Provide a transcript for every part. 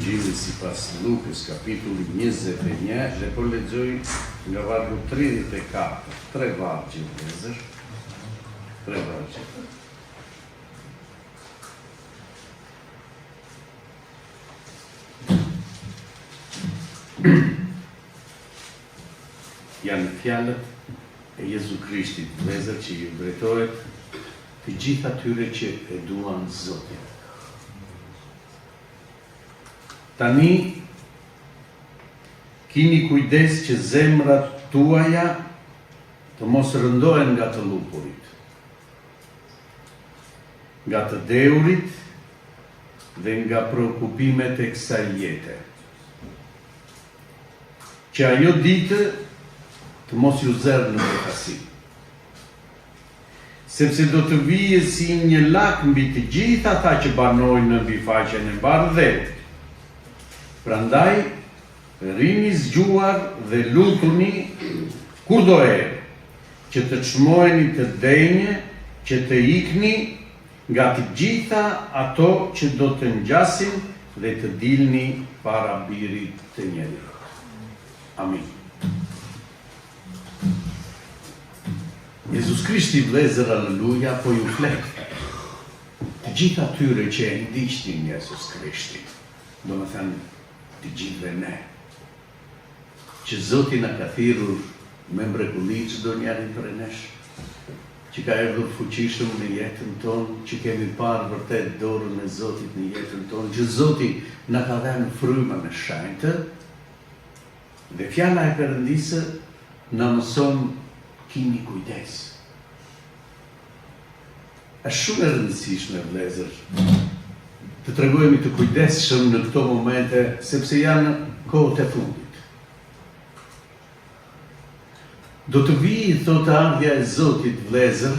Evangjelit sipas Lukës, kapitulli 21, dhe po lexoj nga vargu 34, 3 vargje vëllezër, 3 vargje. Janë fjalët e Jezu Krishtit, vëllezër, që ju drejtohet të gjithë atyre që e duan Zotin. Tani, kini kujdes që zemrat tuaja të mos rëndohen nga të lupurit, nga të deurit dhe nga prekupimet e kësaj jete. Që ajo ditë të mos ju zerë në betasi. Sepse do të vijë si një lak mbi të gjithë ata që banojnë në mbi faqen e bardhët. Prandaj, rini zgjuar dhe lutuni kur do që të çmoheni të denjë, që të ikni nga të gjitha ato që do të ngjasin dhe të dilni para birit të njerëzit. Amin. Jezus Krishti, vëllezër, aleluja, po ju flet të gjithë atyre që e ndiqnin Jezus Krishtin. Do më thënë, të gjithve ne, që Zoti na ka thirrur me mrekulli çdo njeri prej nesh, që ka erdhur fuqishëm në jetën tonë, që kemi parë vërtet dorën e Zotit në jetën tonë, që Zoti na ka dhënë frymën e shenjtë, dhe fjala e Perëndisë na mëson kini kujdes. Është shumë e rëndësishme, vëllezër, të tregojmë të kujdesshëm në këto momente, sepse janë kohët e fundit. Do të vijë, thotë ardhja e Zotit, vëllezër,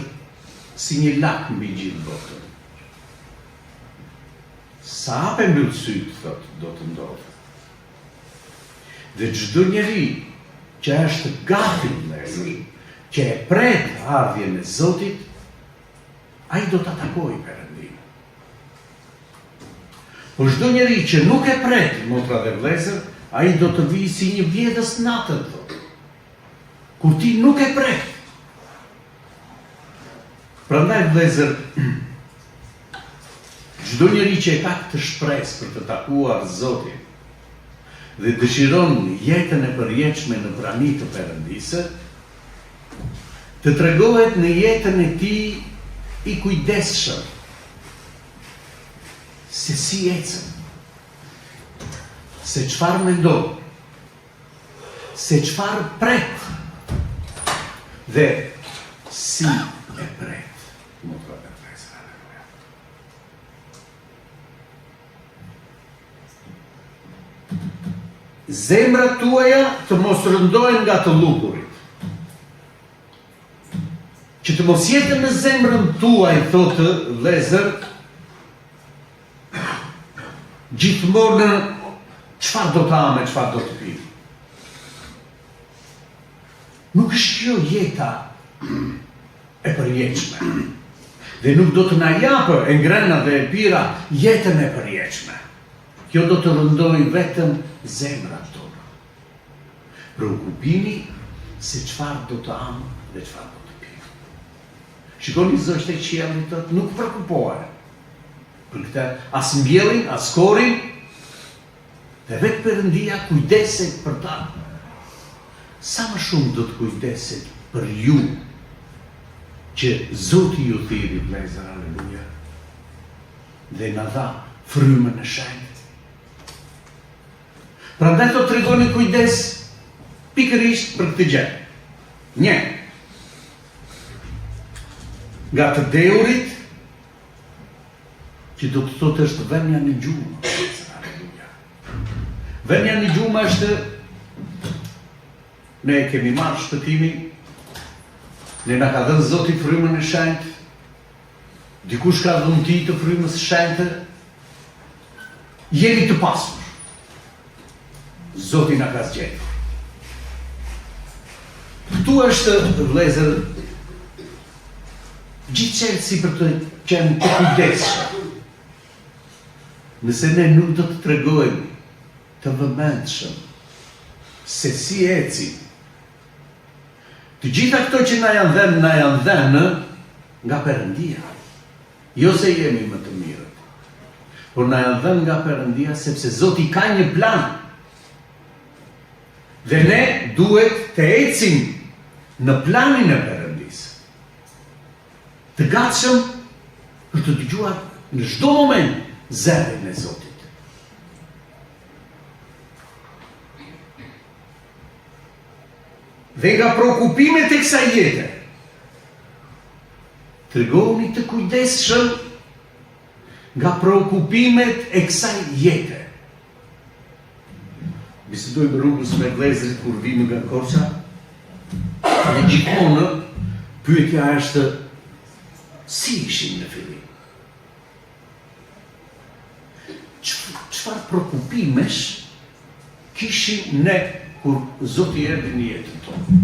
si një lak mbi gjithë botën. Sa hape mbyll syt, thotë, do të ndodhë. Dhe çdo njeri që është gati, vëllezër, që e pret ardhjen e Zotit, ai do ta takojë Perëndin. Po çdo njeri që nuk e pret, motra dhe vëllezër, ai do të vijë si një vjedhës natën, thotë. Kur ti nuk e pret. Prandaj, vëllezër, çdo njeri që e ka këtë shpresë për të takuar Zotin dhe dëshiron jetën e përjetshme në prani të Perëndisë, të tregohet në jetën e tij i kujdesshëm, se si ecën, se çfarë mendon, se çfarë pret, dhe si e pret. Motra dhe vëllezër. Zemrat tuaja të mos rëndohen nga të lupurit. Që të mos jetë në zemrën tuaj, thotë vëllezër, gjithmonë çfarë do të hamë, çfarë do të pi. Nuk është kjo jeta e përjetshme. Dhe nuk do të na japë e ngrëna dhe e pira jetën e përjetshme. Kjo do të rëndojë vetëm zemrat tona. Preokupimi se çfarë do të hamë dhe çfarë do të pi. Shikoni zogjtë e qiellit, nuk preokupohen për këtë, as mbjellin, as korin, dhe vetë Perëndia kujdeset për ta. Sa më shumë do të kujdeset për ju, që Zoti ju thirrri, vëllezër, aleluja, dhe na dha frymën e shenjtë. Prandaj do të tregoni kujdes pikërisht për këtë gjë. 1. Nga të deurit, që do të thotë është vënia në gjumë. Vënia në gjumë është, ne kemi marrë shpëtimin, ne na ka dhënë Zoti frymën e shenjtë, dikush ka dhunti të frymës së shenjtë, jemi të pasur. Zoti na ka zgjedhur. Këtu është, vëllezër, gjithçesi për të qenë të kujdesshëm. Nëse ne nuk do të tregojmë të vëmendshëm se si ecim. Të gjitha këto që na janë dhënë nga Perëndia. Jo se jemi më të mirët, por na janë dhënë nga Perëndia sepse Zoti ka një plan. Dhe ne duhet të ecim në planin e Perëndisë. Të gatshëm për të dëgjuar në çdo moment zërin e Zotit. Dhe nga prokupimet e kësaj jete, tregohuni të kujdesshëm nga prokupimet e kësaj jete. Bisedojmë rrugës me vëllezërit kur vim nga Korça, dhe gjithmonë pyetja është si ishim në fillim. Çfarë prokupimesh kishim ne kur Zoti erdhi në jetën tonë?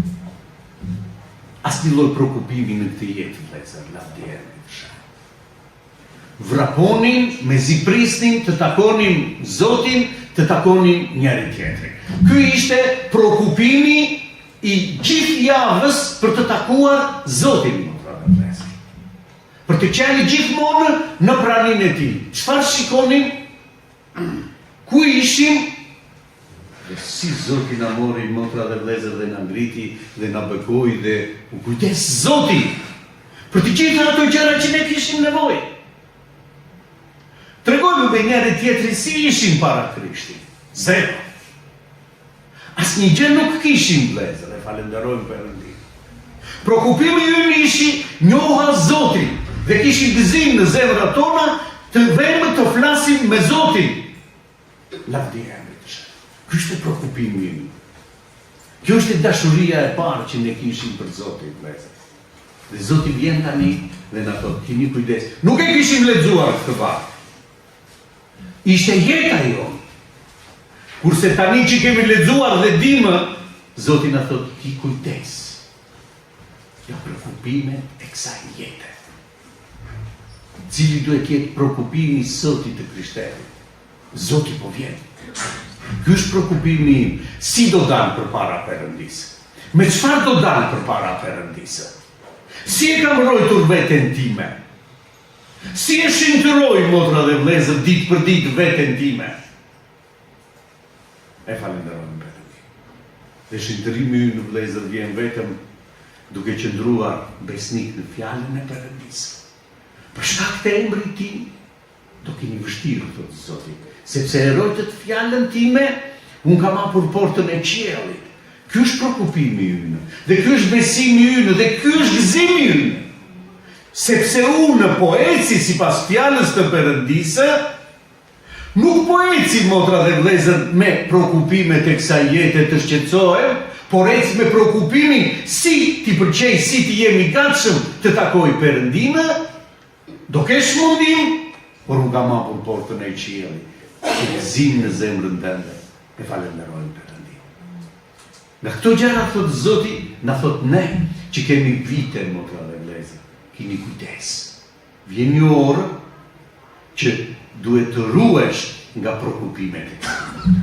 Asnjë lloj prokupimi në këtë jetë, vëllezër, lavdi Emrit të Shenjtë. Vraponin, mezi prisnin të takonin Zotin, të takonin njëri tjetrin. Ky ishte prokupimi i gjithë javës për të takuar Zotin, motra dhe vëllezër. Për të qenë gjithmonë në praninë e tij. Çfarë shikonin? Ku ishim? Dhe si Zoti na mori, motra dhe vëllezër, dhe na ngriti dhe na bekoi dhe u kujdes Zoti për të gjitha ato gjëra që ne kishim nevojë. Tregojmë me njëri tjetrin si ishim para Krishtit. Zero. Asnjë gjë nuk kishim, vëllezër, e falenderojmë Perëndin. Prokupimi ynë ishi njoha Zotin dhe kishim gëzim në zemrat tona të vëmë të flasim me Zotin. Lavdi Emrit të Shenjtë. Ky është prokupimi im. Kjo është dashuria e parë që ne kishim për Zotin, vëllezër. Dhe Zoti vjen tani dhe na thot, keni kujdes. Nuk e kishim lexuar këtë varg. Ishte jeta jonë. Kurse tani që kemi lexuar dhe dimë, Zoti na thot, ki kujdes. Ja prekupimet e kësaj jete. Cili duhet jetë prokupimi i sotit të krishterët? Zoti po vjen. Ky është prokupimi im. Si do dalë përpara Perëndisë? Me çfarë do dalë përpara Perëndisë? Si e kam mbrojtur veten time? Si e shëntyroj, motra dhe vëllezër, ditë për ditë veten time? E falenderojmë Perëndin. Dhe shëntërimi ynë, vëllezër, vjen vetëm duke qëndruar besnik në fjalën e Perëndisë. Për shkak të emrit tim, do keni vështirë, thotë Zoti, sepse herojtët fjalën time, unë kam hapur portën e qiellit. Ky është prokupimi ynë, dhe ky është besimi ynë, dhe ky është gëzimi ynë. Sepse unë po eci sipas fjalës të Perëndisë, nuk po eci, motra dhe vëllezër, me prokupimet e kësaj jete të shqetësohem, por eci me prokupimin si ti pëlqej, si ti jemi gatshëm të takoj Perëndinë. Do kesh mundim, por unë kam hapur portën e qiellit. Që gëzim në zemrën tënde, e falenderojmë Perëndin. Nga këto gjëra, thot Zoti, na thot ne që kemi vite, motra dhe vëllezër, keni kujdes. Vjen një orë që duhet të ruhesh nga prokupimet e kësaj.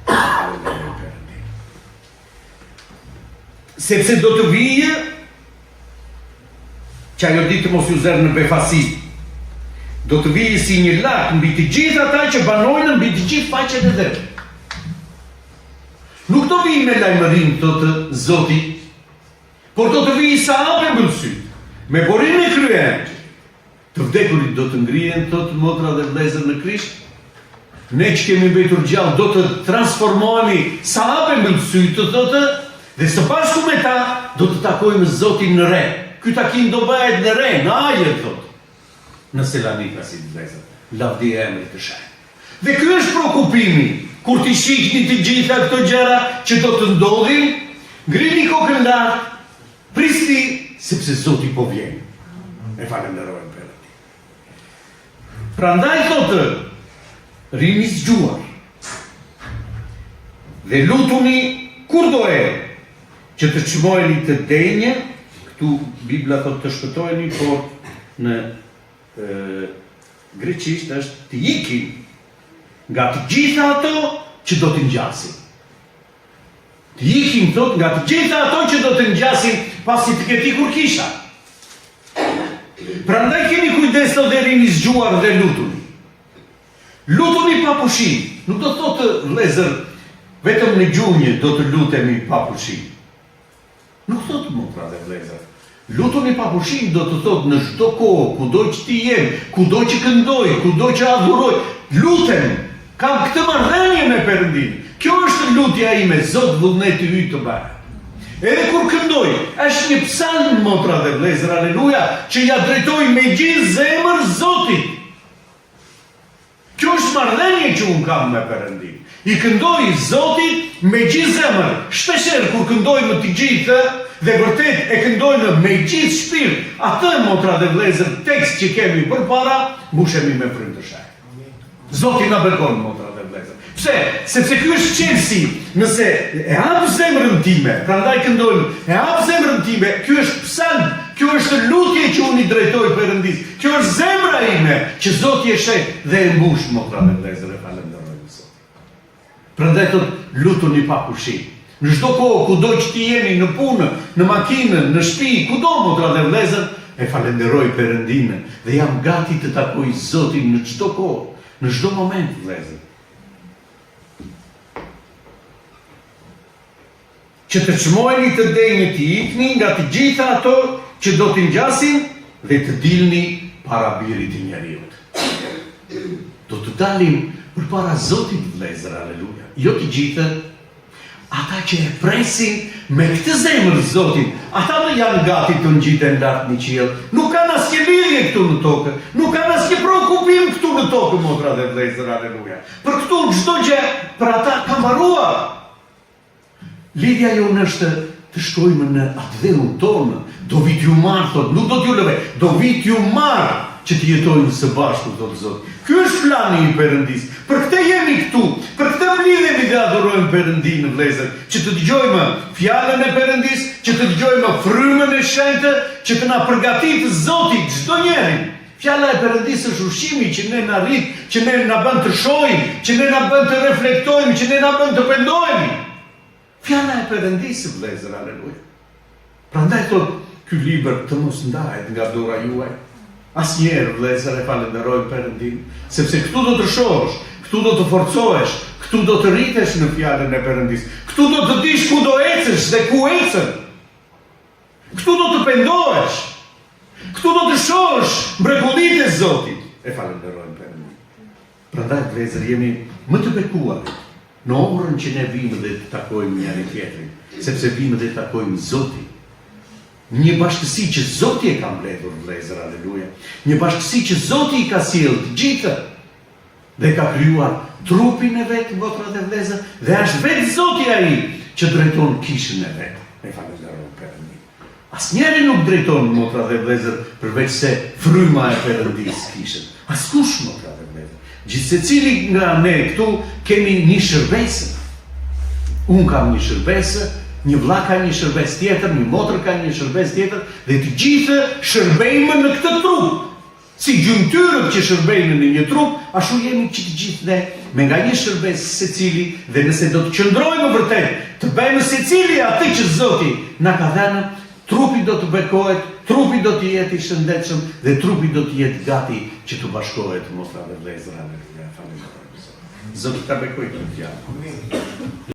Falenderojmë Perëndin. Sepse do të vijë që ajo ditë mos ju zerë në befasi. Do të vijë si një lak mbi të gjithë ata që banojnë mbi të gjithë faqen e vetë. Nuk do vijë me lajmërim, thotë Zoti, por do të vijë sa hapë mbëlsyt, me borinë e kryen. Të vdekurit do të ngrihen, thotë motra dhe vëllezër në Krisht. Ne që kemi mbetur gjallë do të transformohemi sa hapë mbëlsyt, thotë, dhe së bashku me ta do të takojmë Zotin në re. Ky takim do bëhet në re, në ajër, thotë. Në Selanika, si të vëllezër, lavdi Emrit të Shenjtë. Dhe ky është prokupimi. Kur ti shihni të gjitha këto gjëra që do të ndodhin, ngrini kokën lart, prisni sepse Zoti po vjen. E falenderojmë Perëndin. Prandaj thotë, rini zgjuar. Dhe lutuni kur do që të çmoheni të denjë, këtu Bibla thotë të shpëtoheni, por në greqisht është të ikin, nga të gjitha ato që do të ngjasin. Të ikim, thot, nga të gjitha ato që do të ngjasin pasi të ketë ikur kisha. Prandaj keni kujdes të deri një zgjuar dhe lutuni. Lutuni pa pushim. Nuk do të thotë vëllezër, vetëm në gjunjë do të lutemi pa pushim. Nuk thotë motra dhe vëllezër. Lutuni pa pushim do të thotë në çdo kohë, kudo që ti jem, kudo që këndoj, kudo që adhuroj, lutem. Kam këtë marrëdhënie me Perëndin. Kjo është lutja ime, Zot vullneti yt të bëj. Edhe kur këndoj, është një psalm, motra dhe vëllezër, aleluja, që ja drejtoj me gjithë zemër Zotit. Kjo është marrëdhënie që unë kam me Perëndin. I këndoj Zotit me gjithë zemër. Shpeshherë kur këndoj me të gjithë dhe vërtet e këndojmë me gjithë shpirt, atë, motra dhe vëllezër, tekst që kemi përpara, mbushemi me frymë të shaj. Zoti na bërkon, motra dhe vëllezër. Pse? Sepse ky është qelësi. Nëse e hap zemrën time, prandaj këndojmë, e hap zemrën time, ky është psalm, kjo është lutje që unë i drejtoj Perëndis. Kjo është zemra ime që Zoti e sheh dhe e mbush, motra dhe vëllezër, e falenderoj Zotin. Prandaj thot lutuni pa pushim. Në çdo kohë, kudo që ti jeni, në punë, në makinë, në shtëpi, kudo, motra dhe vëllezër, e falenderoj Perëndin dhe jam gati të takoj Zotin në çdo kohë, në çdo moment, vëllezër. Që të çmojeni të denjë të ikni nga të gjitha ato që do të ngjasin dhe të dilni para birit të njeriut. Do të dalim përpara Zotit, vëllezër, aleluja. Jo të gjithë, ata që e presin me këtë zemër Zotin, ata më janë gati të ngjiten lart në qiell. Nuk kanë asnjë lidhje këtu në tokë, nuk kanë asnjë preokupim këtu në tokë, motra dhe vëllezër, aleluja. Për këtu çdo gjë për ata ka mbaruar. Lidhja jonë është të shkojmë në atë dhëun tonë, do vit ju marr, thot, nuk do t'ju lëve, do vit ju marr që të jetojmë së bashku, thot Zoti. Ky është plani i Perëndis. Për këtë jemi këtu, për këtë mlidhemi dhe adhurojmë Perëndin, vëllezër, që të dëgjojmë fjalën e Perëndis, që të dëgjojmë frymën e shenjtë, që të na përgatitë Zoti çdo njerin. Fjala e Perëndis është ushqimi që ne na rrit, që ne na bën të shohim, që ne na bën të reflektojmë, që ne na bën të pendohemi. Fjala e Perëndis, vëllezër, aleluja. Prandaj thot ky libër të mos ndahet nga dora juaj. Asnjëherë, vëllezër, e falenderoj Perëndin, sepse këtu do të shohësh, këtu do të forcohesh, këtu do të rritesh në fjalën e Perëndis. Këtu do të dish ku do ecësh dhe ku ecën. Këtu do të pendohesh. Këtu do të shohësh mrekullitë e Zotit. E falenderoj Perëndin. Prandaj, vëllezër, jemi më të bekuar në orën që ne vimë dhe të takojmë njëri tjetrin, sepse vimë dhe të takojmë Zotin. Një bashkësi që Zoti e ka mbledhur, vëllezër, aleluja. Një bashkësi që Zoti i ka sjellë të gjithë dhe ka krijuar trupin e vet, motra dhe vëllezër, dhe është vetë Zoti ai që drejton kishën e vet. Ne falenderojmë Perëndin. Asnjëri nuk drejton, motra dhe vëllezër, përveç se fryma e Perëndis kishën. Askush, motra dhe vëllezër. Gjithsecili nga ne këtu kemi një shërbes. Unë kam një shërbes, një vlla ka një shërbes tjetër, një motër ka një shërbes tjetër, dhe të gjithë shërbejmë në këtë trup. Si gjymtyrët që shërbejnë në një trup, ashtu jemi që të gjithë ne me nga një shërbes secili, dhe nëse do të qëndrojmë vërtet, të bëjmë secili atë që Zoti na ka dhënë, trupi do të bekohet, trupi do të jetë i shëndetshëm dhe trupi do të jetë gati që të bashkohet, motra dhe vëllezër, aleluja. Falenderoj Zotin. Zoti ta bekojë këtë fjalë.